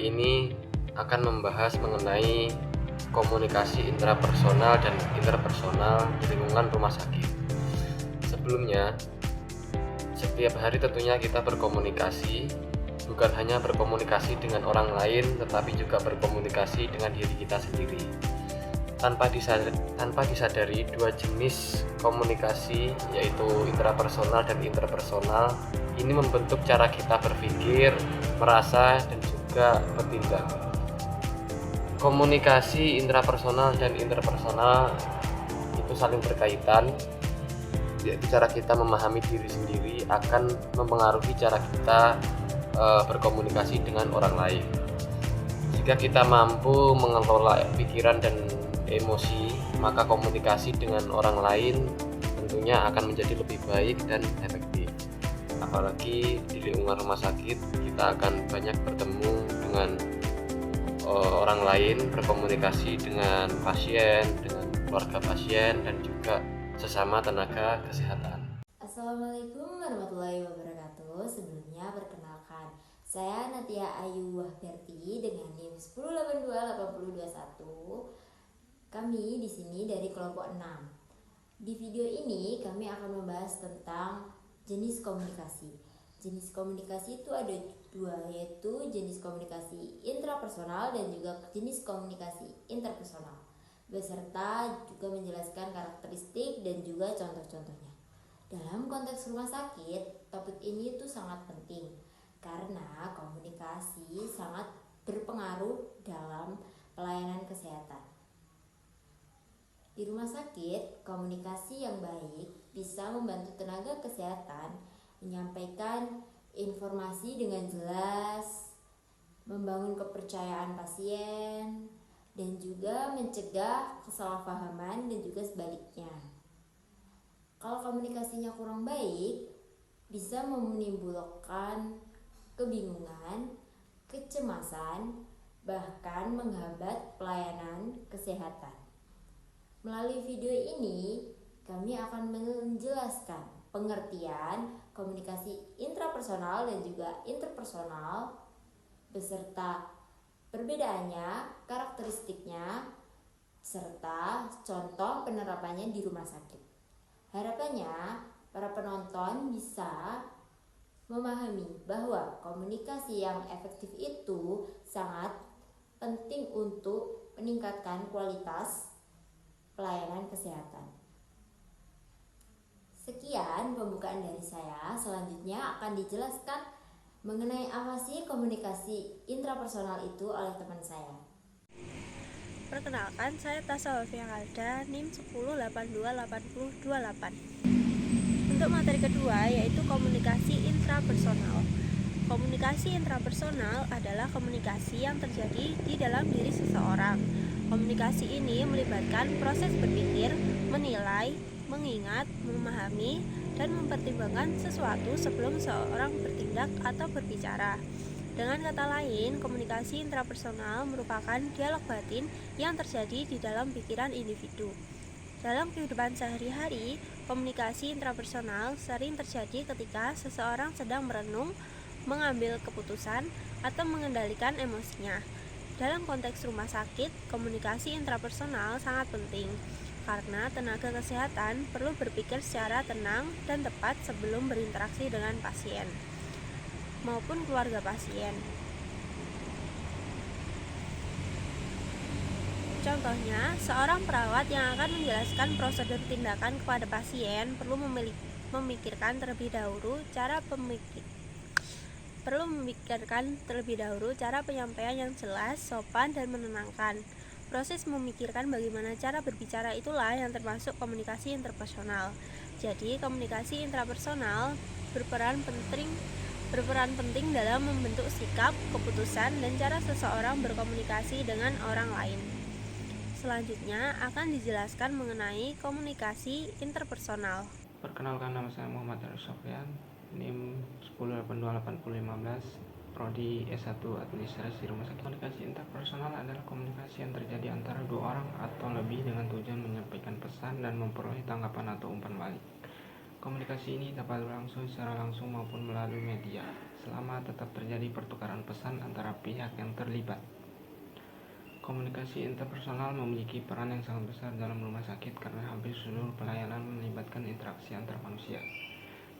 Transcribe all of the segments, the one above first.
kali ini akan membahas mengenai komunikasi intrapersonal dan interpersonal di lingkungan rumah sakit. Sebelumnya, setiap hari tentunya kita berkomunikasi, bukan hanya berkomunikasi dengan orang lain, tetapi juga berkomunikasi dengan diri kita sendiri. Tanpa disadari, dua jenis komunikasi, yaitu intrapersonal dan interpersonal, ini membentuk cara kita berpikir, merasa, dan juga bertindak. Komunikasi intrapersonal dan interpersonal itu saling berkaitan, yaitu cara kita memahami diri sendiri akan mempengaruhi cara kita berkomunikasi dengan orang lain. Jika kita mampu mengelola pikiran dan emosi, maka komunikasi dengan orang lain tentunya akan menjadi lebih baik dan efektif. Apalagi di lingkungan rumah sakit, kita akan banyak bertemu dengan orang lain, berkomunikasi dengan pasien, dengan keluarga pasien, dan juga sesama tenaga kesehatan. Assalamualaikum warahmatullahi wabarakatuh. Sebelumnya perkenalkan, saya Natia Ayu Wahberti dengan NIM 10828021. Kami di sini dari kelompok 6. Di video ini kami akan membahas tentang jenis komunikasi. Jenis komunikasi itu ada dua, yaitu jenis komunikasi intrapersonal dan juga jenis komunikasi interpersonal, beserta juga menjelaskan karakteristik dan juga contoh-contohnya. Dalam konteks rumah sakit, topik ini tuh sangat penting karena komunikasi sangat berpengaruh dalam pelayanan kesehatan. Di rumah sakit, komunikasi yang baik bisa membantu tenaga kesehatan menyampaikan informasi dengan jelas, membangun kepercayaan pasien, dan juga mencegah kesalahpahaman dan juga sebaliknya. Kalau komunikasinya kurang baik, bisa menimbulkan kebingungan, kecemasan, bahkan menghambat pelayanan kesehatan. Melalui video ini, kami akan menjelaskan pengertian komunikasi intrapersonal dan juga interpersonal, beserta perbedaannya, karakteristiknya, serta contoh penerapannya di rumah sakit. Harapannya, para penonton bisa memahami bahwa komunikasi yang efektif itu sangat penting untuk meningkatkan kualitas pelayanan kesehatan. Sekian pembukaan dari saya. Selanjutnya akan dijelaskan mengenai apa sih komunikasi intrapersonal itu oleh teman saya. Perkenalkan, saya Tasya Wafia Kalda, NIM 10828028. Untuk materi kedua yaitu komunikasi intrapersonal. Komunikasi intrapersonal adalah komunikasi yang terjadi di dalam diri seseorang. Komunikasi ini melibatkan proses berpikir, menilai, mengingat, memahami, dan mempertimbangkan sesuatu sebelum seseorang bertindak atau berbicara. Dengan kata lain, komunikasi intrapersonal merupakan dialog batin yang terjadi di dalam pikiran individu. Dalam kehidupan sehari-hari, komunikasi intrapersonal sering terjadi ketika seseorang sedang merenung, mengambil keputusan, atau mengendalikan emosinya. Dalam konteks rumah sakit, komunikasi intrapersonal sangat penting karena tenaga kesehatan perlu berpikir secara tenang dan tepat sebelum berinteraksi dengan pasien maupun keluarga pasien. Contohnya, seorang perawat yang akan menjelaskan prosedur tindakan kepada pasien perlu memikirkan terlebih dahulu cara penyampaian yang jelas, sopan, dan menenangkan. Proses memikirkan bagaimana cara berbicara itulah yang termasuk komunikasi interpersonal. Jadi, komunikasi intrapersonal berperan penting dalam membentuk sikap, keputusan, dan cara seseorang berkomunikasi dengan orang lain. Selanjutnya akan dijelaskan mengenai komunikasi interpersonal. Perkenalkan, nama saya Muhammad Arif Sofyan, NIM 10828015, Prodi S1 Administrasi Rumah Sakit. Komunikasi interpersonal adalah komunikasi yang terjadi antara dua orang atau lebih dengan tujuan menyampaikan pesan dan memperoleh tanggapan atau umpan balik. Komunikasi ini dapat berlangsung secara langsung maupun melalui media, selama tetap terjadi pertukaran pesan antara pihak yang terlibat. Komunikasi interpersonal memiliki peran yang sangat besar dalam rumah sakit karena hampir seluruh pelayanan melibatkan interaksi antar manusia.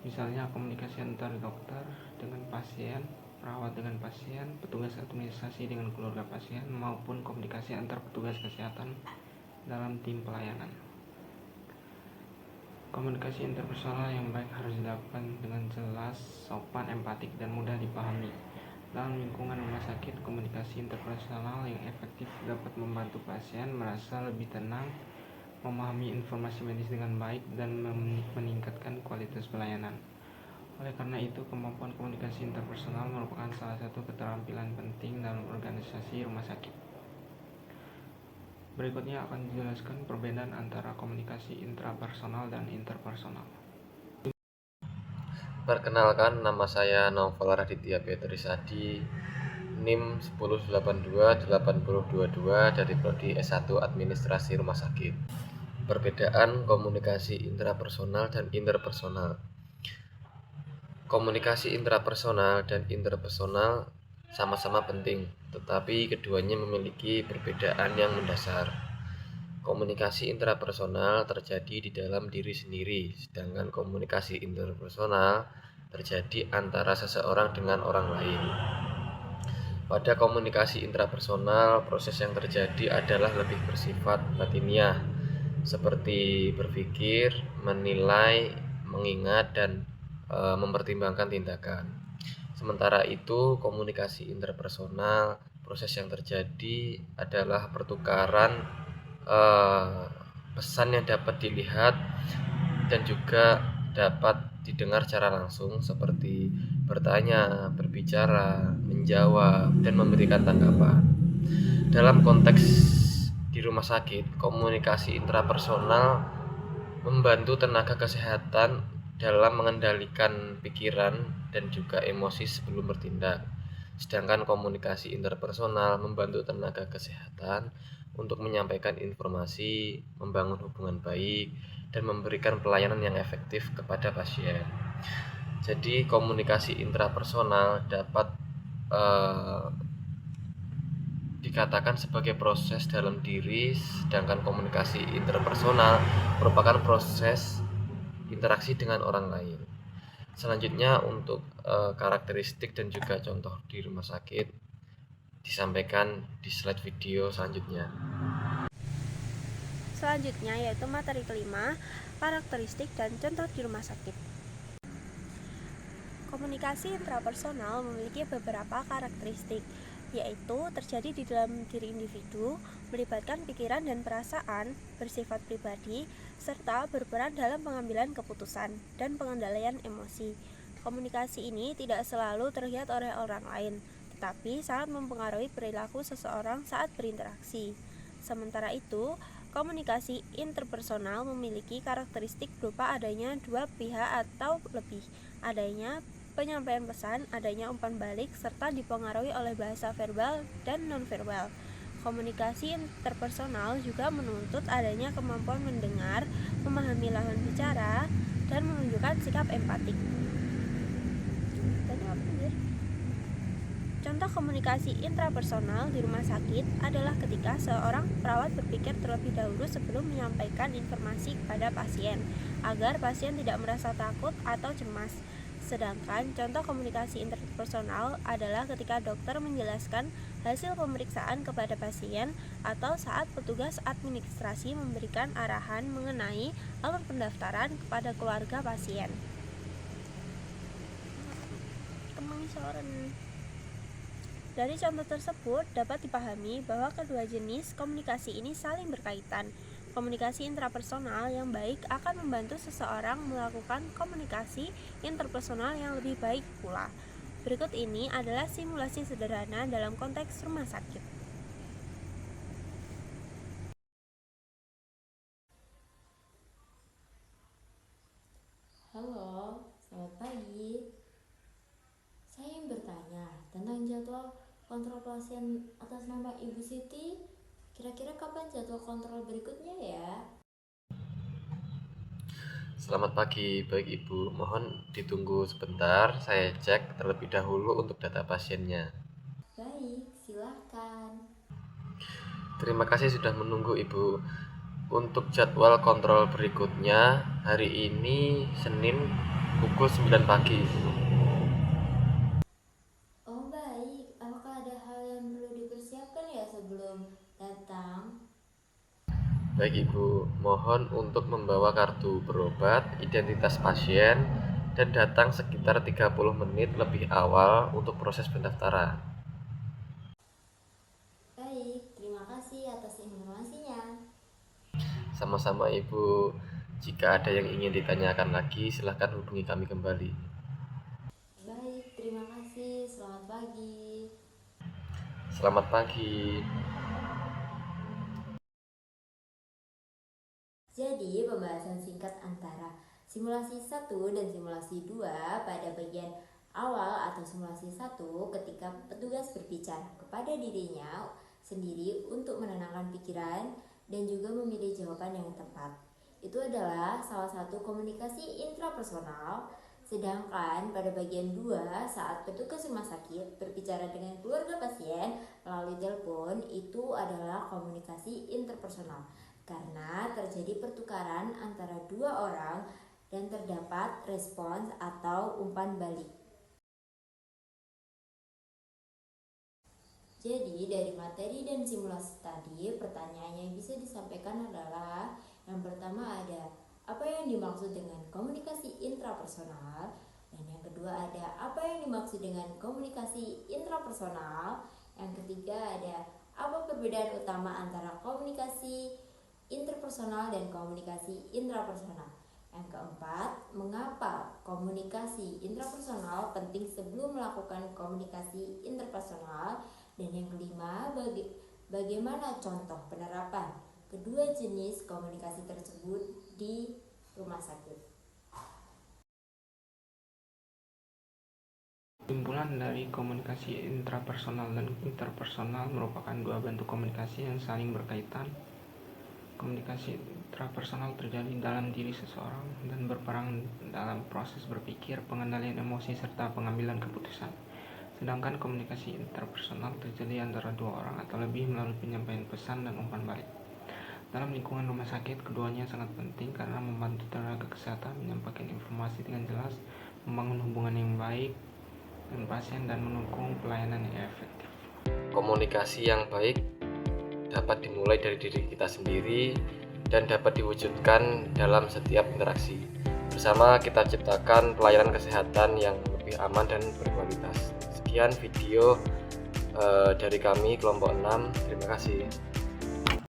Misalnya komunikasi antar dokter dengan pasien, perawat dengan pasien, petugas administrasi dengan keluarga pasien, maupun komunikasi antar petugas kesehatan dalam tim pelayanan. Komunikasi interpersonal yang baik harus dilakukan dengan jelas, sopan, empatik, dan mudah dipahami. Dalam lingkungan rumah sakit, komunikasi interpersonal yang efektif dapat membantu pasien merasa lebih tenang, memahami informasi medis dengan baik, dan meningkatkan kualitas pelayanan. Oleh karena itu, kemampuan komunikasi interpersonal merupakan salah satu keterampilan penting dalam organisasi rumah sakit. Berikutnya akan dijelaskan perbedaan antara komunikasi intrapersonal dan interpersonal. Perkenalkan, nama saya Novel Raditya Petrisadi, NIM 10828022 dari Prodi S1 Administrasi Rumah Sakit. Perbedaan komunikasi intrapersonal dan interpersonal. Komunikasi intrapersonal dan interpersonal sama-sama penting, tetapi keduanya memiliki perbedaan yang mendasar. Komunikasi intrapersonal terjadi di dalam diri sendiri, sedangkan komunikasi interpersonal terjadi antara seseorang dengan orang lain. Pada komunikasi intrapersonal, proses yang terjadi adalah lebih bersifat batiniah, seperti berpikir, menilai, mengingat, dan mempertimbangkan tindakan. Sementara itu, komunikasi interpersonal, proses yang terjadi adalah pertukaran pesan yang dapat dilihat dan juga dapat didengar secara langsung, seperti bertanya, berbicara, menjawab, dan memberikan tanggapan. Dalam konteks di rumah sakit, komunikasi intrapersonal membantu tenaga kesehatan dalam mengendalikan pikiran dan juga emosi sebelum bertindak. Sedangkan komunikasi interpersonal membantu tenaga kesehatan untuk menyampaikan informasi, membangun hubungan baik, dan memberikan pelayanan yang efektif kepada pasien. Jadi komunikasi intrapersonal dapat dikatakan sebagai proses dalam diri, sedangkan komunikasi interpersonal merupakan proses interaksi dengan orang lain. Selanjutnya untuk karakteristik dan juga contoh di rumah sakit disampaikan di slide video selanjutnya. Selanjutnya yaitu materi kelima, karakteristik dan contoh di rumah sakit. Komunikasi intrapersonal memiliki beberapa karakteristik, yaitu terjadi di dalam diri individu, melibatkan pikiran dan perasaan, bersifat pribadi, serta berperan dalam pengambilan keputusan dan pengendalian emosi. Komunikasi ini tidak selalu terlihat oleh orang lain, tetapi sangat mempengaruhi perilaku seseorang saat berinteraksi. Sementara itu, komunikasi interpersonal memiliki karakteristik berupa adanya dua pihak atau lebih, adanya penyampaian pesan, adanya umpan balik, serta dipengaruhi oleh bahasa verbal dan nonverbal. Komunikasi interpersonal juga menuntut adanya kemampuan mendengar, memahami lawan bicara, dan menunjukkan sikap empatik. Contoh komunikasi intrapersonal di rumah sakit adalah ketika seorang perawat berpikir terlebih dahulu sebelum menyampaikan informasi kepada pasien, agar pasien tidak merasa takut atau cemas. Sedangkan contoh komunikasi interpersonal adalah ketika dokter menjelaskan hasil pemeriksaan kepada pasien atau saat petugas administrasi memberikan arahan mengenai alur pendaftaran kepada keluarga pasien. Dari contoh tersebut dapat dipahami bahwa kedua jenis komunikasi ini saling berkaitan. Komunikasi intrapersonal yang baik akan membantu seseorang melakukan komunikasi interpersonal yang lebih baik pula. Berikut ini adalah simulasi sederhana dalam konteks rumah sakit. Halo, selamat pagi. Saya ingin bertanya tentang jadwal kontrol pasien atas nama Ibu Siti. Kira-kira kapan jadwal kontrol berikutnya ya? Selamat pagi, baik Ibu. Mohon ditunggu sebentar, saya cek terlebih dahulu untuk data pasiennya. Baik, silahkan. Terima kasih sudah menunggu Ibu. Untuk jadwal kontrol berikutnya, hari ini Senin pukul 9 pagi. Oh baik, apakah ada hal yang perlu dipersiapkan ya sebelum datang? Baik Ibu, mohon untuk membawa kartu berobat, identitas pasien, dan datang sekitar 30 menit lebih awal untuk proses pendaftaran. Baik, terima kasih atas informasinya. Sama-sama Ibu, jika ada yang ingin ditanyakan lagi, silahkan hubungi kami kembali. Baik, terima kasih. Selamat pagi. Selamat pagi. Jadi, pembahasan singkat antara simulasi 1 dan simulasi 2 pada bagian awal atau simulasi 1 ketika petugas berbicara kepada dirinya sendiri untuk menenangkan pikiran dan juga memilih jawaban yang tepat. Itu adalah salah satu komunikasi intrapersonal. Sedangkan pada bagian 2 saat petugas rumah sakit berbicara dengan keluarga pasien melalui telepon, itu adalah komunikasi interpersonal karena terjadi pertukaran antara dua orang dan terdapat respons atau umpan balik. Jadi dari materi dan simulasi tadi, pertanyaan yang bisa disampaikan adalah yang pertama ada apa yang dimaksud dengan komunikasi intrapersonal, dan yang kedua ada apa yang dimaksud dengan komunikasi intrapersonal, yang ketiga ada apa perbedaan utama antara komunikasi interpersonal dan komunikasi intrapersonal. Yang keempat, mengapa komunikasi intrapersonal penting sebelum melakukan komunikasi interpersonal. Dan yang kelima, bagaimana contoh penerapan kedua jenis komunikasi tersebut di rumah sakit. Kesimpulan dari komunikasi intrapersonal dan interpersonal merupakan dua bentuk komunikasi yang saling berkaitan. Komunikasi intrapersonal terjadi dalam diri seseorang dan berperan dalam proses berpikir, pengendalian emosi, serta pengambilan keputusan. Sedangkan komunikasi interpersonal terjadi antara dua orang atau lebih melalui penyampaian pesan dan umpan balik. Dalam lingkungan rumah sakit, keduanya sangat penting karena membantu tenaga kesehatan menyampaikan informasi dengan jelas, membangun hubungan yang baik dengan pasien, dan mendukung pelayanan yang efektif. Komunikasi yang baik dapat dimulai dari diri kita sendiri dan dapat diwujudkan dalam setiap interaksi. Bersama kita ciptakan pelayanan kesehatan yang lebih aman dan berkualitas. Sekian video dari kami kelompok 6. Terima kasih.